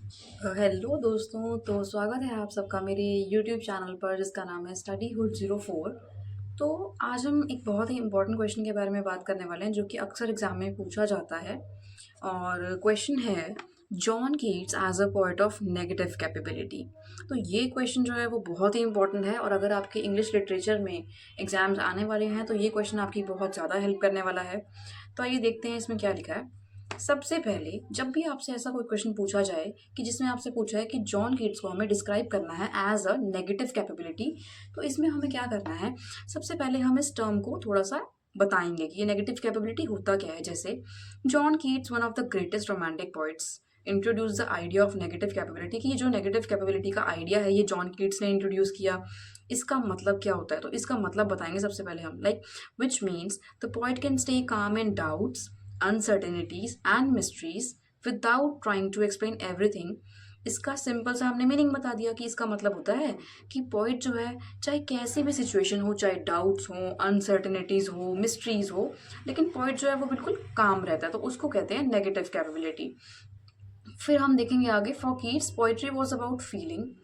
Hello दोस्तों, तो स्वागत है आप सबका मेरे यूट्यूब चैनल पर जिसका नाम है स्टडी हुड 04। तो आज हम एक बहुत ही इम्पोर्टेंट क्वेश्चन के बारे में बात करने वाले हैं जो कि अक्सर एग्जाम में पूछा जाता है। और क्वेश्चन है John Keats as a poet of negative capability. तो ये क्वेश्चन जो है वो बहुत ही इंपॉर्टेंट है और अगर आपके इंग्लिश लिटरेचर में एग्जाम्स आने वाले हैं तो ये क्वेश्चन आपकी बहुत ज़्यादा हेल्प करने वाला है। तो आइए देखते हैं इसमें क्या लिखा है। सबसे पहले जब भी आपसे ऐसा कोई क्वेश्चन पूछा जाए कि जिसमें आपसे पूछा है कि जॉन कीट्स को हमें डिस्क्राइब करना है एज अ नेगेटिव कैपेबिलिटी, तो इसमें हमें क्या करना है। सबसे पहले हम इस टर्म को थोड़ा सा बताएंगे कि ये नेगेटिव कैपेबिलिटी होता क्या है। जैसे John Keats one of the greatest romantic poets introduce the idea of negative capability, कि ये जो नेगेटिव कैपेबिलिटी का आइडिया है ये जॉन कीट्स ने इंट्रोड्यूस किया। इसका मतलब क्या होता है, तो इसका मतलब बताएंगे सबसे पहले हम। Like which means the poet can stay calm in doubts, uncertainties and mysteries without trying to explain everything। इसका सिंपल सा हमने मीनिंग बता दिया कि इसका मतलब होता है कि पोइट जो है चाहे कैसी भी सिचुएशन हो, चाहे डाउट्स हो, अनसर्टेनिटीज हो, मिस्ट्रीज हो, लेकिन पोइट जो है वो बिल्कुल काम रहता है, तो उसको कहते हैं नेगेटिव कैपेबिलिटी। फिर हम देखेंगे आगे, for Keats poetry was about feeling.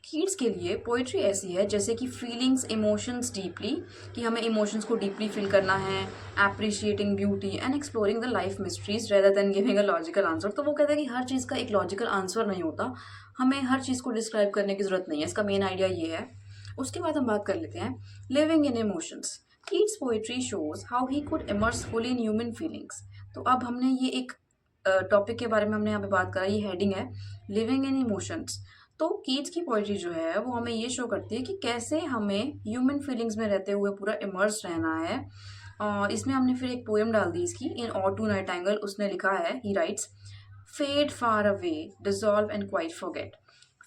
Keats के लिए पोइट्री ऐसी है जैसे कि फीलिंग्स, इमोशंस डीपली, कि हमें इमोशंस को डीपली फील करना है, appreciating beauty and exploring the life mysteries rather than giving a logical answer. तो वो कहते हैं कि हर चीज़ का एक लॉजिकल आंसर नहीं होता, हमें हर चीज़ को डिस्क्राइब करने की ज़रूरत नहीं है। इसका मेन आइडिया ये है। उसके बाद हम बात कर लेते हैं living in emotions. Keats poetry shows how he could immerse fully in human feelings. तो अब हमने ये एक टॉपिक के बारे में हमने यहाँ पे बात करा, ये हेडिंग है लिविंग इन इमोशंस। तो कीट्स की पोइट्री जो है वो हमें ये शो करती है कि कैसे हमें ह्यूमन फीलिंग्स में रहते हुए पूरा इमर्स रहना है। और इसमें हमने फिर एक पोएम डाल दी इसकी, इन ऑर टू नाइटिंगेल। उसने लिखा है, he writes fade far away, dissolve and quite forget.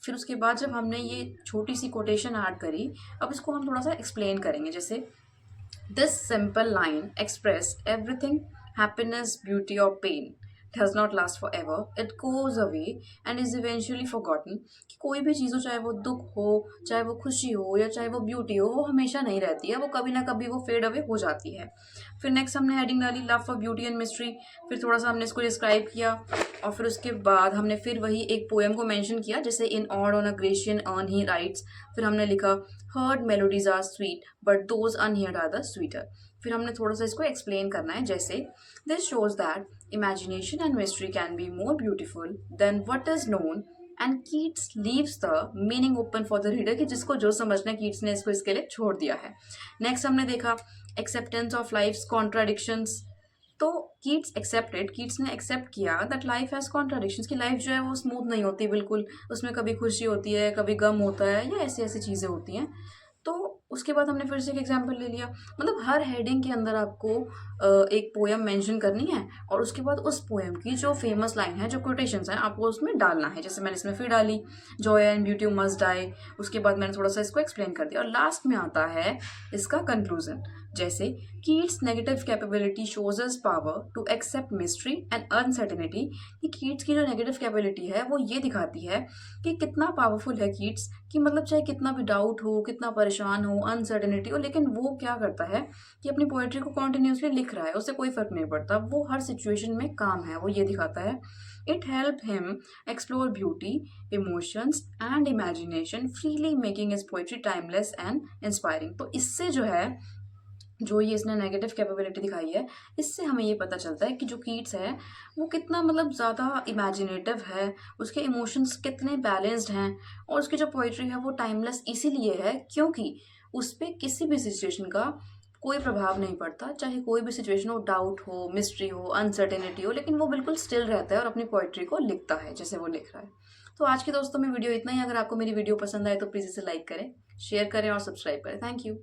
फिर उसके बाद जब हमने ये छोटी सी कोटेशन ऐड करी, अब इसको हम थोड़ा सा एक्सप्लेन करेंगे। जैसे this simple line express everything, happiness, beauty और pen does not last forever, it goes away and is eventually forgotten। कि कोई भी चीज़ हो, चाहे वो दुख हो, चाहे वो खुशी हो, या चाहे वो ब्यूटी हो, वो हमेशा नहीं रहती है, वो कभी ना कभी वो फेड अवे हो जाती है। फिर नेक्स्ट हमने हेडिंग डाली love for beauty and mystery. फिर थोड़ा सा हमने इसको डिस्क्राइब किया और फिर उसके बाद हमने फिर वही एक पोएम को मेंशन किया, जैसे in ode on a Grecian urn he writes. फिर हमने लिखा heard melodies are sweet but those unheard are the sweeter. फिर हमने थोड़ा सा इसको एक्सप्लेन करना है, जैसे this shows that imagination and mystery can be more beautiful than what is known, and Keats leaves the meaning open for the reader, कि जिसको जो समझना है कीट्स ने इसको इसके लिए छोड़ दिया है। नेक्स्ट हमने देखा एक्सेप्टेंस ऑफ लाइफ्स कॉन्ट्राडिक्शंस। तो कीट्स ने एक्सेप्ट किया दैट लाइफ हैज कॉन्ट्राडिक्शंस, की लाइफ जो है वो स्मूथ नहीं होती बिल्कुल, उसमें कभी खुशी होती है, कभी गम होता है, या ऐसी ऐसी चीज़ें होती हैं। तो उसके बाद हमने फिर से एक एग्जाम्पल ले लिया, मतलब हर हेडिंग के अंदर आपको एक पोएम मेंशन करनी है और उसके बाद उस पोएम की जो फेमस लाइन है, जो कोटेशंस हैं, आपको उसमें डालना है। जैसे मैंने इसमें फिर डाली joy and beauty must die. उसके बाद मैंने थोड़ा सा इसको एक्सप्लेन कर दिया और लास्ट में आता है इसका कंक्लूजन। जैसे Keats negative capability shows us power to accept mystery and uncertainty. कि कीट्स की जो नेगेटिव कैपेबिलिटी है वो ये दिखाती है कि कितना पावरफुल है कीट्स, कि मतलब चाहे कितना भी डाउट हो, कितना परेशान हो, अनसर्टेनिटी हो, लेकिन वो क्या करता है कि अपनी पोएट्री को कॉन्टिन्यूसली लिख रहा है, उससे कोई फर्क नहीं पड़ता, वो हर सिचुएशन में काम है, वो ये दिखाता है। It help him explore beauty, emotions and imagination freely, making his poetry timeless and inspiring. तो इससे जो है, जो ये इसने नेगेटिव कैपेबिलिटी दिखाई है, इससे हमें ये पता चलता है कि जो कीट्स है वो कितना मतलब ज़्यादा इमेजिनेटिव है, उसके इमोशंस कितने बैलेंस्ड हैं, और उसकी जो पोइट्री है वो टाइमलेस इसीलिए है क्योंकि उस पर किसी भी सिचुएशन का कोई प्रभाव नहीं पड़ता, चाहे कोई भी सिचुएशन हो, डाउट हो, मिस्ट्री हो, अनसर्टेनिटी हो, लेकिन वो बिल्कुल स्टिल रहता है और अपनी पोइट्री को लिखता है जैसे वो लिख रहा है। तो आज के दोस्तों में वीडियो इतना ही। अगर आपको मेरी वीडियो पसंद आए तो प्लीज़ इसे लाइक करें, शेयर करें और सब्सक्राइब करें। Thank you.